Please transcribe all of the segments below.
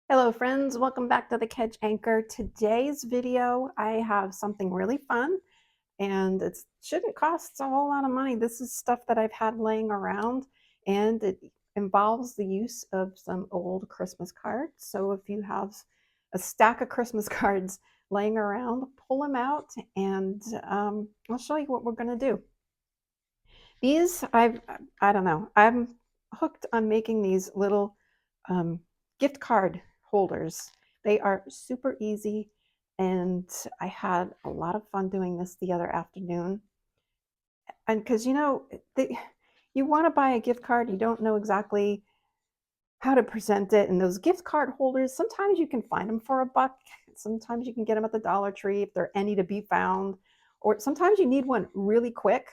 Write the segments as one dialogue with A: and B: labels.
A: Hello friends, welcome back to the Catch Anchor. Today's video, I have something really fun and it shouldn't cost a whole lot of money. This is stuff that I've had laying around and it involves the use of some old Christmas cards. So if you have a stack of Christmas cards laying around, pull them out and I'll show you what we're going to do. These, I don't know, I'm hooked on making these little gift card holders. They are super easy and I had a lot of fun doing this the other afternoon. And because you want to buy a gift card, you don't know exactly how to present it. And those gift card holders, sometimes you can find them for $1. Sometimes you can get them at the Dollar Tree if they're any to be found. Or sometimes you need one really quick.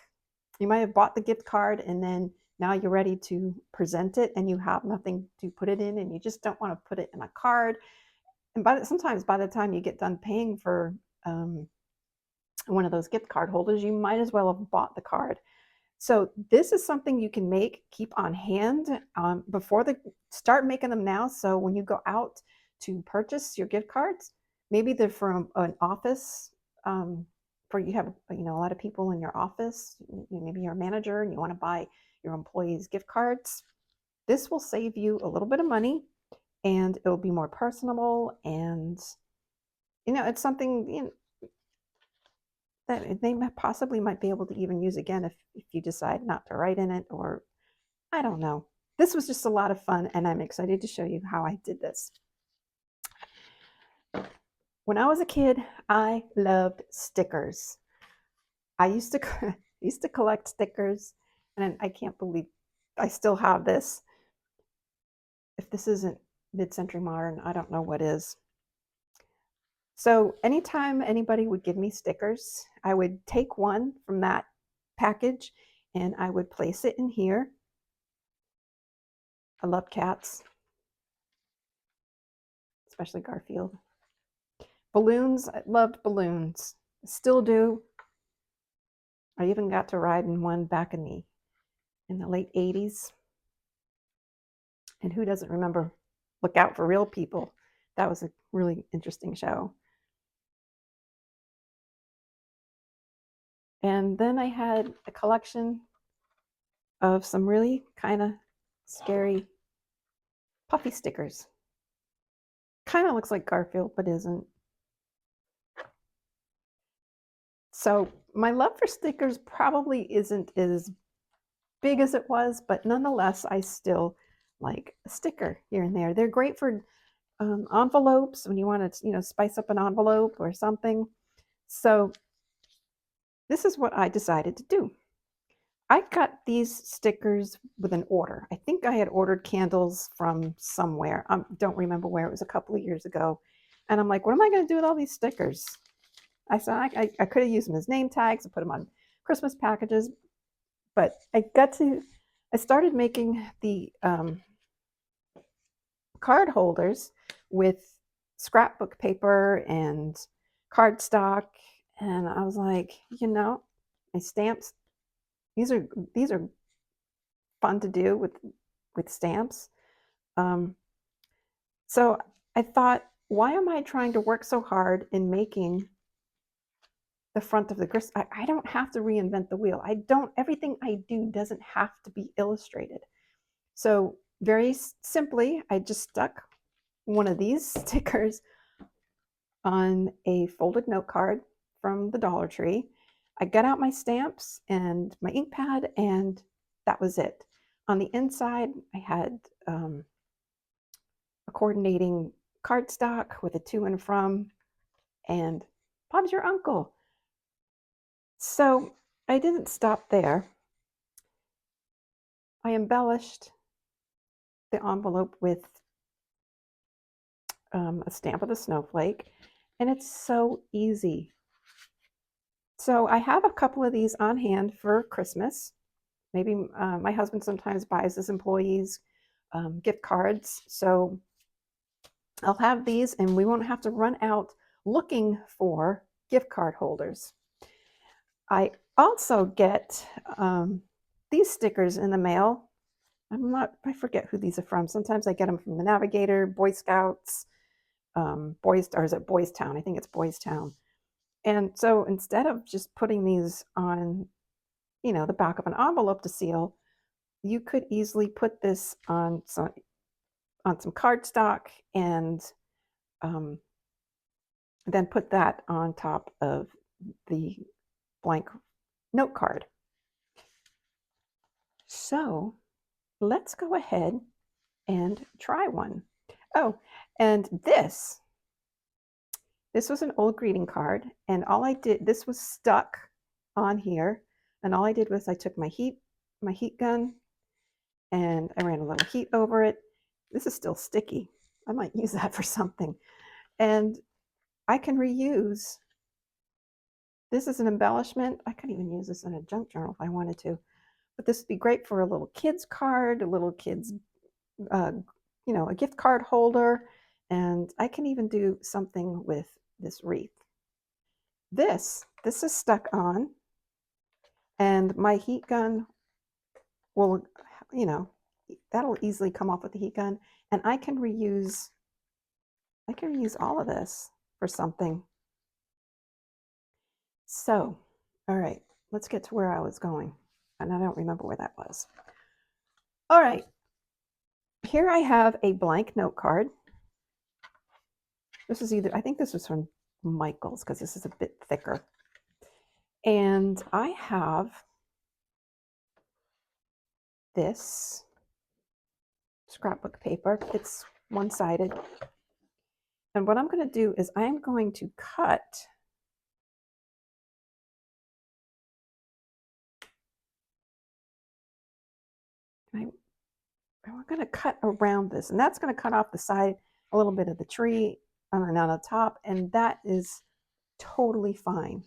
A: You might have bought the gift card and then now you're ready to present it and you have nothing to put it in and you just don't want to put it in a card. And sometimes by the time you get done paying for one of those gift card holders, you might as well have bought the card. So this is something you can keep on hand start making them now. So when you go out to purchase your gift cards, maybe they're from an office, for you have a lot of people in your office. Maybe you're a manager and you want to buy your employees gift cards. This will save you a little bit of money and it'll be more personable, and it's something that they possibly might be able to even use again if you decide not to write in it, or I don't know. This was just a lot of fun and I'm excited to show you how I did this. When I was a kid, I loved stickers. I used to collect stickers, and I can't believe I still have this. If this isn't mid-century modern, I don't know what is. So anytime anybody would give me stickers, I would take one from that package and I would place it in here. I love cats, especially Garfield. Balloons, I loved balloons. Still do. I even got to ride in one back in the late 80s. And who doesn't remember Look Out for Real People? That was a really interesting show. And then I had a collection of some really kind of scary puffy stickers. Kind of looks like Garfield, but isn't. So my love for stickers probably isn't as big as it was, but nonetheless, I still like a sticker here and there. They're great for envelopes when you want to, spice up an envelope or something. So this is what I decided to do. I got these stickers with an order. I think I had ordered candles from somewhere. I don't remember where. It was a couple of years ago. And I'm like, what am I going to do with all these stickers? I said I could have used them as name tags and put them on Christmas packages. But I started making the card holders with scrapbook paper and cardstock. And I was like, my stamps, these are fun to do with stamps. So I thought, why am I trying to work so hard in making the front of the grist? I don't have to reinvent the wheel. Everything I do doesn't have to be illustrated. So very simply, I just stuck one of these stickers on a folded note card from the Dollar Tree. I got out my stamps and my ink pad, and that was it. On the inside, I had a coordinating cardstock with a to and from, and Bob's your uncle. So I didn't stop there. I embellished the envelope with a stamp of the snowflake, and it's so easy. So I have a couple of these on hand for Christmas. Maybe my husband sometimes buys his employees gift cards. So I'll have these and we won't have to run out looking for gift card holders. I also get these stickers in the mail. I forget who these are from. Sometimes I get them from the Navigator, Boy Scouts, or is it Boys Town? I think it's Boys Town. And so instead of just putting these on, the back of an envelope to seal, you could easily put this on some cardstock and um, then put that on top of the blank note card. So let's go ahead and try one. Oh, and this was an old greeting card, and all I did, this was stuck on here, and all I did was I took my heat gun and I ran a little heat over it. This is still sticky. I might use that for something. And I can reuse. This is an embellishment. I could even use this in a junk journal if I wanted to. But this would be great for a little kid's card, a little kid's, a gift card holder. And I can even do something with this wreath. This is stuck on, and my heat gun will, that'll easily come off with the heat gun. And I can reuse all of this for something. So, all right, let's get to where I was going. And I don't remember where that was. All right, here I have a blank note card. This is I think this was from Michael's because this is a bit thicker. And I have this scrapbook paper. It's one-sided. And what I'm going to do is I'm going to cut I'm going to cut around this, and that's going to cut off the side, a little bit of the tree and on the top, and that is totally fine.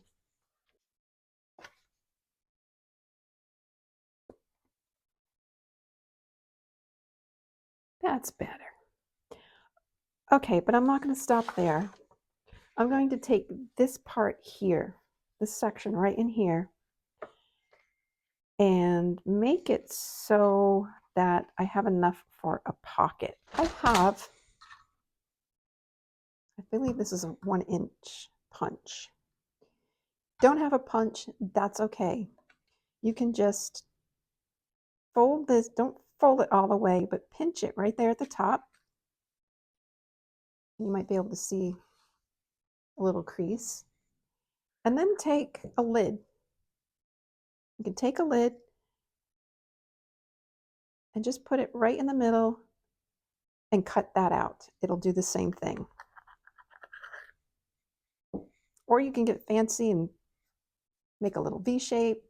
A: That's better. Okay, but I'm not going to stop there. I'm going to take this part here, this section right in here, and make it so that I have enough for a pocket. I believe this is a 1-inch punch. Don't have a punch, that's okay. You can just fold this, don't fold it all the way, but pinch it right there at the top. You might be able to see a little crease. And then take a lid. You can take a lid and just put it right in the middle and cut that out. It'll do the same thing. Or you can get fancy and make a little V shape.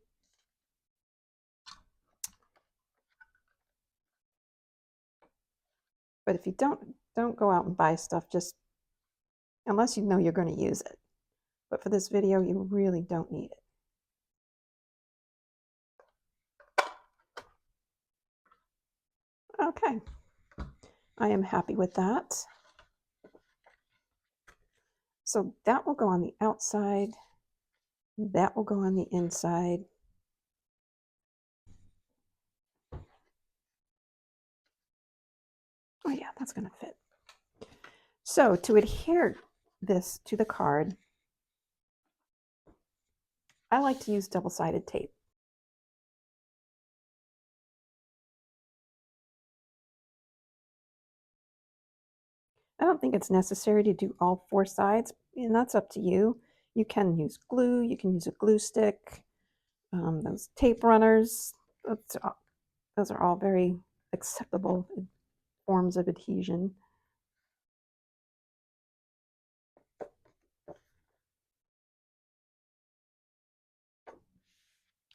A: But if you don't go out and buy stuff just unless you know you're going to use it. But for this video, you really don't need it. Okay, I am happy with that. So that will go on the outside. That will go on the inside. Oh yeah, that's going to fit. So to adhere this to the card, I like to use double-sided tape. I don't think it's necessary to do all 4 sides, and that's up to you. You can use glue, you can use a glue stick, those tape runners, those are all very acceptable forms of adhesion.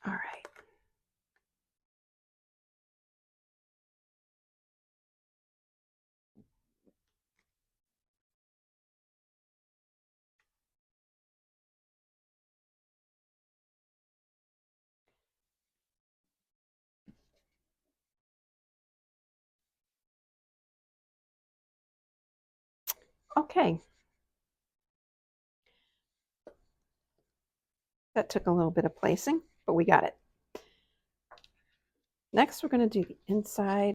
A: All right. Okay. That took a little bit of placing, but we got it. Next, we're going to do the inside.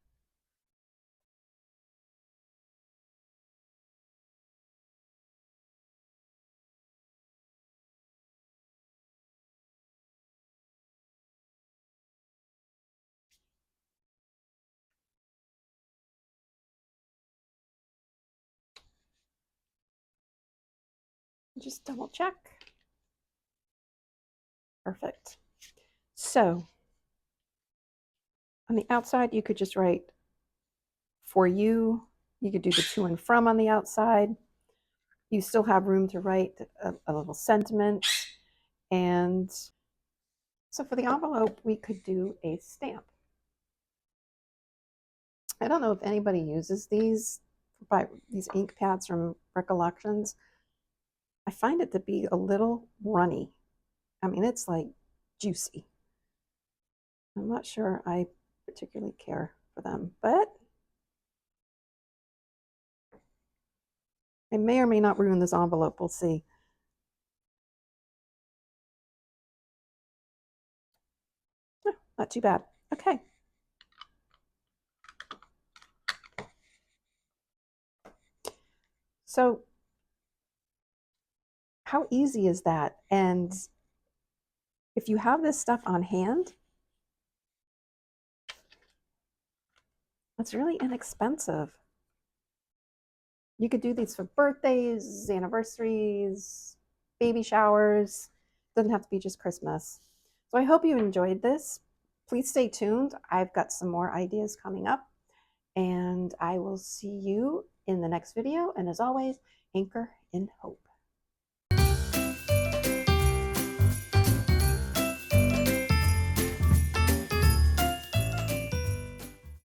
A: Just double check. Perfect. So on the outside, you could just write for you. You could do the to and from on the outside. You still have room to write a little sentiment. And so for the envelope, we could do a stamp. I don't know if anybody uses these ink pads from Recollections. I find it to be a little runny. I mean, it's like juicy. I'm not sure I particularly care for them, but I may or may not ruin this envelope. We'll see. Not too bad. Okay. So how easy is that? And if you have this stuff on hand, it's really inexpensive. You could do these for birthdays, anniversaries, baby showers. Doesn't have to be just Christmas. So I hope you enjoyed this. Please stay tuned. I've got some more ideas coming up, and I will see you in the next video. And as always, anchor in hope.